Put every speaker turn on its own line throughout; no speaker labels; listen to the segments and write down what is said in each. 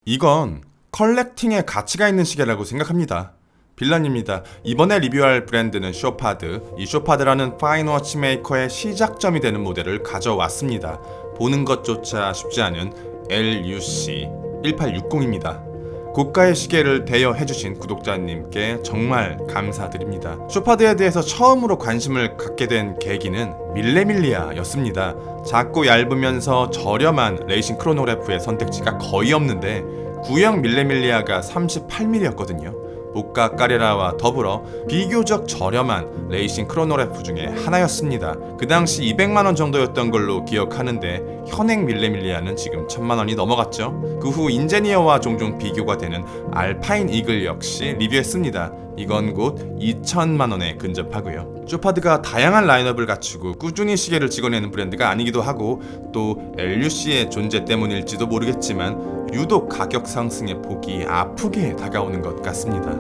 이건 컬렉팅의 가치가 있는 시계라고 생각합니다. 빌런입니다. 이번에 리뷰할 브랜드는 쇼파드. 이 쇼파드라는 파인 워치메이커의 시작점이 되는 모델을 가져왔습니다. 보는 것조차 쉽지 않은 LUC 1860입니다. 고가의 시계를 대여해주신 구독자님께 정말 감사드립니다. 쇼파드에 대해서 처음으로 관심을 갖게 된 계기는 밀레밀리아였습니다. 작고 얇으면서 저렴한 레이싱 크로노그래프의 선택지가 거의 없는데 구형 밀레밀리아가 38mm였거든요. 모카 까레라와 더불어 비교적 저렴한 레이싱 크로노그래프 중에 하나였습니다. 그 당시 200만원 정도였던 걸로 기억하는데 현행 밀레밀리아는 지금 1000만원이 넘어갔죠. 그 후 인제니어와 종종 비교가 되는 알파인 이글 역시 리뷰했습니다. 이건 곧 2000만원에 근접하고요. 쇼파드가 다양한 라인업을 갖추고 꾸준히 시계를 찍어내는 브랜드가 아니기도 하고 또 LUC의 존재 때문일지도 모르겠지만 유독 가격 상승의 폭이 아프게 다가오는 것 같습니다.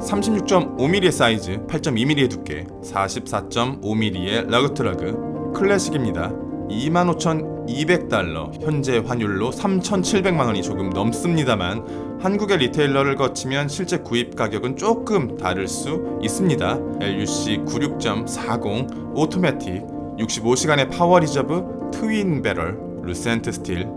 (36.5mm) 사이즈, (8.2mm) 두께, (44.5mm) 러그트러그 클래식입니다. 25,200달러, 현재 환율로 3,700만원이 조금 넘습니다만 한국의 리테일러를 거치면 실제 구입 가격은 조금 다를 수 있습니다. LUC 96.40 오토매틱 65시간의 파워 리저브 트윈 배럴 루센트 스틸.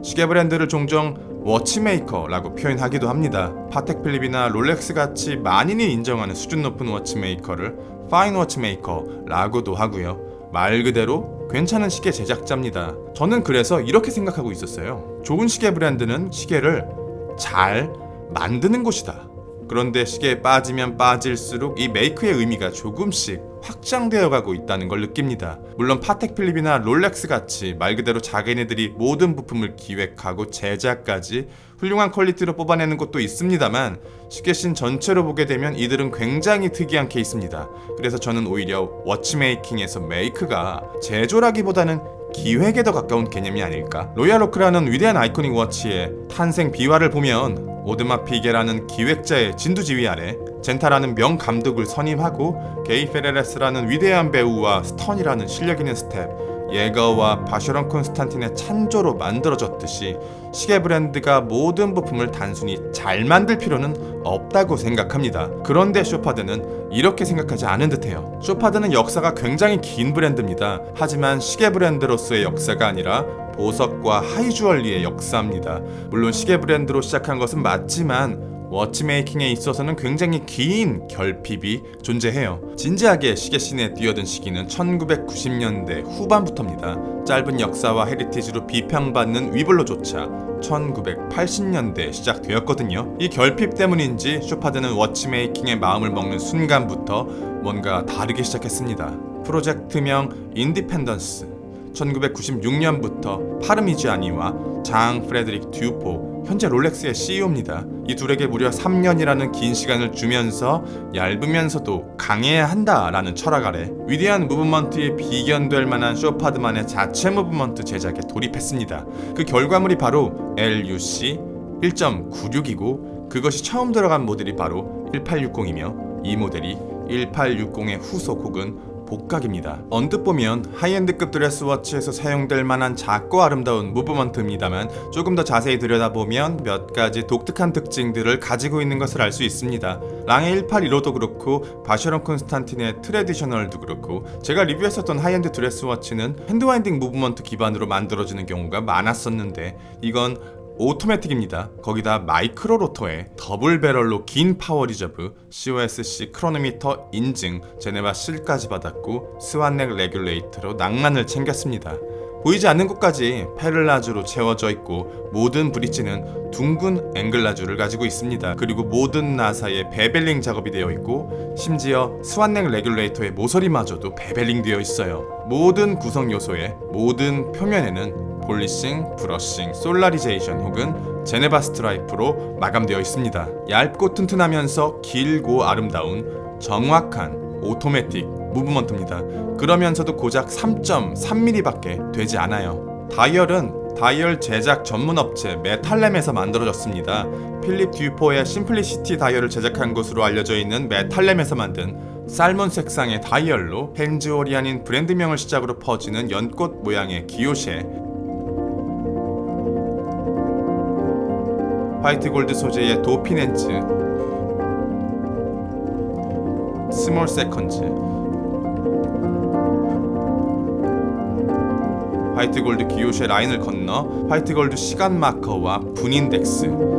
시계 브랜드를 종종 워치메이커라고 표현하기도 합니다. 파텍 필립이나 롤렉스 같이 만인이 인정하는 수준 높은 워치메이커를 파인 워치메이커라고도 하고요. 말 그대로 괜찮은 시계 제작자입니다. 저는 그래서 이렇게 생각하고 있었어요. 좋은 시계 브랜드는 시계를 잘 만드는 곳이다. 그런데 시계에 빠지면 빠질수록 이 메이크의 의미가 조금씩 확장되어 가고 있다는 걸 느낍니다. 물론 파텍 필립이나 롤렉스 같이 말 그대로 자기네들이 모든 부품을 기획하고 제작까지 훌륭한 퀄리티로 뽑아내는 곳도 있습니다만 시계씬 전체로 보게 되면 이들은 굉장히 특이한 케이스입니다. 그래서 저는 오히려 워치메이킹에서 메이크가 제조라기보다는 기획에 더 가까운 개념이 아닐까? 로얄 오크라는 위대한 아이코닉 워치의 탄생 비화를 보면 오드마 피게라는 기획자의 진두지휘 아래 젠타라는 명감독을 선임하고 게이 페레레스라는 위대한 배우와 스턴이라는 실력 있는 스텝, 예거와 바셔런 콘스탄틴의 찬조로 만들어졌듯이 시계 브랜드가 모든 부품을 단순히 잘 만들 필요는 없다고 생각합니다. 그런데 쇼파드는 이렇게 생각하지 않은 듯해요. 쇼파드는 역사가 굉장히 긴 브랜드입니다. 하지만 시계 브랜드로서의 역사가 아니라 보석과 하이주얼리의 역사입니다. 물론 시계 브랜드로 시작한 것은 맞지만 워치메이킹에 있어서는 굉장히 긴 결핍이 존재해요. 진지하게 시계씬에 뛰어든 시기는 1990년대 후반부터입니다. 짧은 역사와 헤리티지로 비평받는 위블로조차 1980년대에 시작되었거든요. 이 결핍 때문인지 쇼파드는 워치메이킹에 마음을 먹는 순간부터 뭔가 다르게 시작했습니다. 프로젝트명 인디펜던스, 1996년부터 파르미지아니와 장 프레드릭 듀포, 현재 롤렉스의 CEO입니다. 이 둘에게 무려 3년이라는 긴 시간을 주면서 얇으면서도 강해야 한다라는 철학 아래 위대한 무브먼트에 비견될 만한 쇼파드만의 자체 무브먼트 제작에 돌입했습니다. 그 결과물이 바로 LUC 1.96이고 그것이 처음 들어간 모델이 바로 1860이며 이 모델이 1860의 후속 혹은 복각입니다. 언뜻 보면 하이엔드급 드레스워치에서 사용될 만한 작고 아름다운 무브먼트입니다만 조금 더 자세히 들여다보면 몇 가지 독특한 특징들을 가지고 있는 것을 알 수 있습니다. 랑의 1815도 그렇고 바셔런 콘스탄틴의 트레디셔널도 그렇고 제가 리뷰했었던 하이엔드 드레스워치는 핸드와인딩 무브먼트 기반으로 만들어지는 경우가 많았었는데 이건 오토매틱입니다. 거기다 마이크로 로터에 더블 배럴로 긴 파워 리저브, COSC 크로노미터 인증, 제네바 실까지 받았고 스완넥 레귤레이터로 낭만을 챙겼습니다. 보이지 않는 곳까지 페를라주로 채워져 있고 모든 브릿지는 둥근 앵글라주를 가지고 있습니다. 그리고 모든 나사에 베벨링 작업이 되어 있고 심지어 스완넥 레귤레이터의 모서리마저도 베벨링 되어 있어요. 모든 구성 요소의 모든 표면에는 폴리싱, 브러싱, 솔라리제이션 혹은 제네바 스트라이프로 마감되어 있습니다. 얇고 튼튼하면서 길고 아름다운 정확한 오토매틱 무브먼트입니다. 그러면서도 고작 3.3mm밖에 되지 않아요. 다이얼은 다이얼 제작 전문 업체 메탈램에서 만들어졌습니다. 필립 듀포의 심플리시티 다이얼을 제작한 것으로 알려져 있는 메탈램에서 만든 살몬 색상의 다이얼로 헨즈홀이 아닌 브랜드명을 시작으로 퍼지는 연꽃 모양의 기요쉐, 화이트 골드 소재의 도핀 헨즈, 스몰 세컨즈, 화이트 골드 기요쉐 라인을 건너 화이트 골드 시간 마커와 분 인덱스.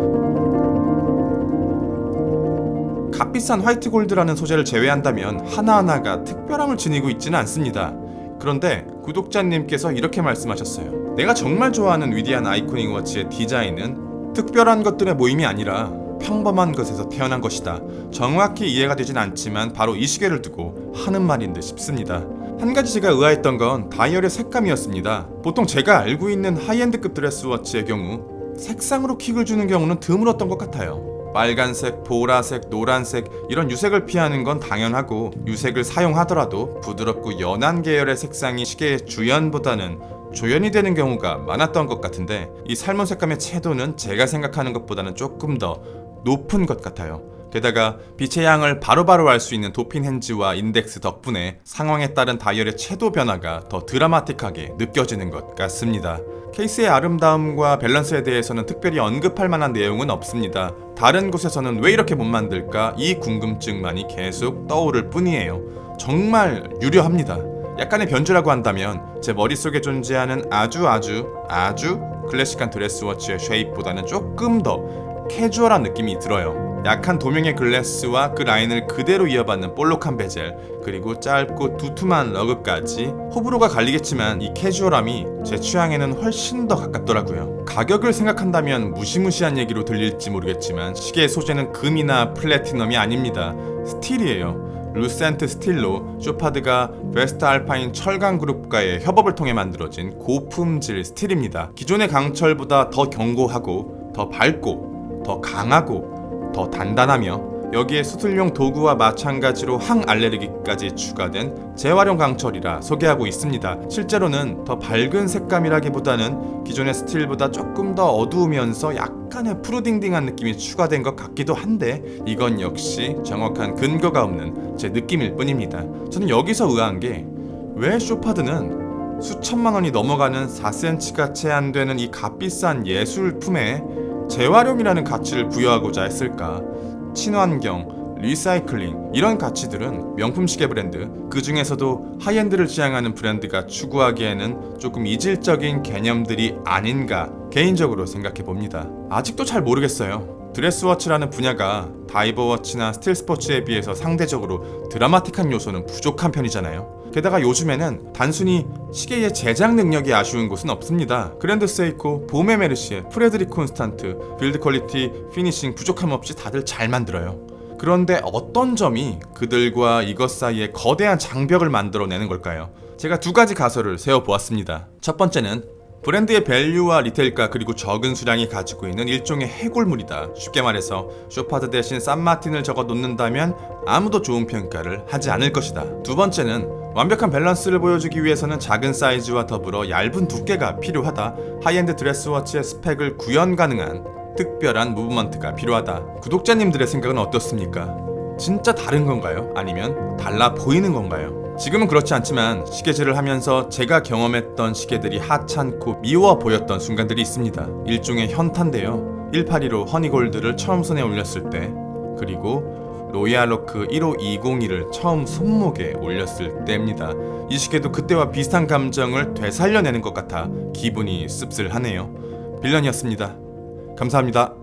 값비싼 화이트 골드라는 소재를 제외한다면 하나하나가 특별함을 지니고 있지는 않습니다. 그런데 구독자님께서 이렇게 말씀하셨어요. 내가 정말 좋아하는 위대한 아이코닉 워치의 디자인은 특별한 것들의 모임이 아니라 평범한 것에서 태어난 것이다. 정확히 이해가 되진 않지만 바로 이 시계를 두고 하는 말인 듯 싶습니다. 한 가지 제가 의아했던 건 다이얼의 색감이었습니다. 보통 제가 알고 있는 하이엔드급 드레스워치의 경우 색상으로 킥을 주는 경우는 드물었던 것 같아요. 빨간색, 보라색, 노란색 이런 유색을 피하는 건 당연하고 유색을 사용하더라도 부드럽고 연한 계열의 색상이 시계의 주연보다는 조연이 되는 경우가 많았던 것 같은데 이 살몬 색감의 채도는 제가 생각하는 것보다는 조금 더 높은 것 같아요. 게다가 빛의 양을 바로바로 알 수 있는 도핀 헨즈와 인덱스 덕분에 상황에 따른 다이얼의 채도 변화가 더 드라마틱하게 느껴지는 것 같습니다. 케이스의 아름다움과 밸런스에 대해서는 특별히 언급할 만한 내용은 없습니다. 다른 곳에서는 왜 이렇게 못 만들까? 이 궁금증만이 계속 떠오를 뿐이에요. 정말 유려합니다. 약간의 변주라고 한다면 제 머릿속에 존재하는 아주 클래식한 드레스워치의 쉐입보다는 조금 더 캐주얼한 느낌이 들어요. 약한 도명의 글래스와 그 라인을 그대로 이어받는 볼록한 베젤, 그리고 짧고 두툼한 러그까지 호불호가 갈리겠지만 이 캐주얼함이 제 취향에는 훨씬 더 가깝더라고요. 가격을 생각한다면 무시무시한 얘기로 들릴지 모르겠지만 시계의 소재는 금이나 플래티넘이 아닙니다. 스틸이에요. 루센트 스틸로 쇼파드가 베스트 알파인 철강 그룹과의 협업을 통해 만들어진 고품질 스틸입니다. 기존의 강철보다 더 견고하고 더 밝고 더 강하고 더 단단하며 여기에 수술용 도구와 마찬가지로 항알레르기까지 추가된 재활용 강철이라 소개하고 있습니다. 실제로는 더 밝은 색감이라기보다는 기존의 스틸보다 조금 더 어두우면서 약간의 푸르딩딩한 느낌이 추가된 것 같기도 한데 이건 역시 정확한 근거가 없는 제 느낌일 뿐입니다. 저는 여기서 의아한 게 왜 쇼파드는 수천만 원이 넘어가는 4cm가 채 안 되는 이 값비싼 예술품에 재활용이라는 가치를 부여하고자 했을까? 친환경, 리사이클링 이런 가치들은 명품 시계 브랜드, 그 중에서도 하이엔드를 지향하는 브랜드가 추구하기에는 조금 이질적인 개념들이 아닌가 개인적으로 생각해 봅니다. 아직도 잘 모르겠어요. 드레스워치라는 분야가 다이버워치나 스틸 스포츠에 비해서 상대적으로 드라마틱한 요소는 부족한 편이잖아요. 게다가 요즘에는 단순히 시계의 제작 능력이 아쉬운 곳은 없습니다. 그랜드 세이코, 보메 메르시에, 프레드릭 콘스탄트, 빌드 퀄리티, 피니싱 부족함 없이 다들 잘 만들어요. 그런데 어떤 점이 그들과 이것 사이에 거대한 장벽을 만들어내는 걸까요? 제가 두 가지 가설을 세워보았습니다. 첫 번째는 브랜드의 밸류와 리테일가 그리고 적은 수량이 가지고 있는 일종의 해골물이다. 쉽게 말해서 쇼파드 대신 산마틴을 적어 놓는다면 아무도 좋은 평가를 하지 않을 것이다. 두 번째는 완벽한 밸런스를 보여주기 위해서는 작은 사이즈와 더불어 얇은 두께가 필요하다. 하이엔드 드레스워치의 스펙을 구현 가능한 특별한 무브먼트가 필요하다. 구독자님들의 생각은 어떻습니까? 진짜 다른 건가요? 아니면 달라 보이는 건가요? 지금은 그렇지 않지만 시계질을 하면서 제가 경험했던 시계들이 하찮고 미워 보였던 순간들이 있습니다. 일종의 현타인데요. 182로 허니골드를 처음 손에 올렸을 때, 그리고 로얄로크 15202를 처음 손목에 올렸을 때입니다. 이 시계도 그때와 비슷한 감정을 되살려내는 것 같아 기분이 씁쓸하네요. 빌런이었습니다. 감사합니다.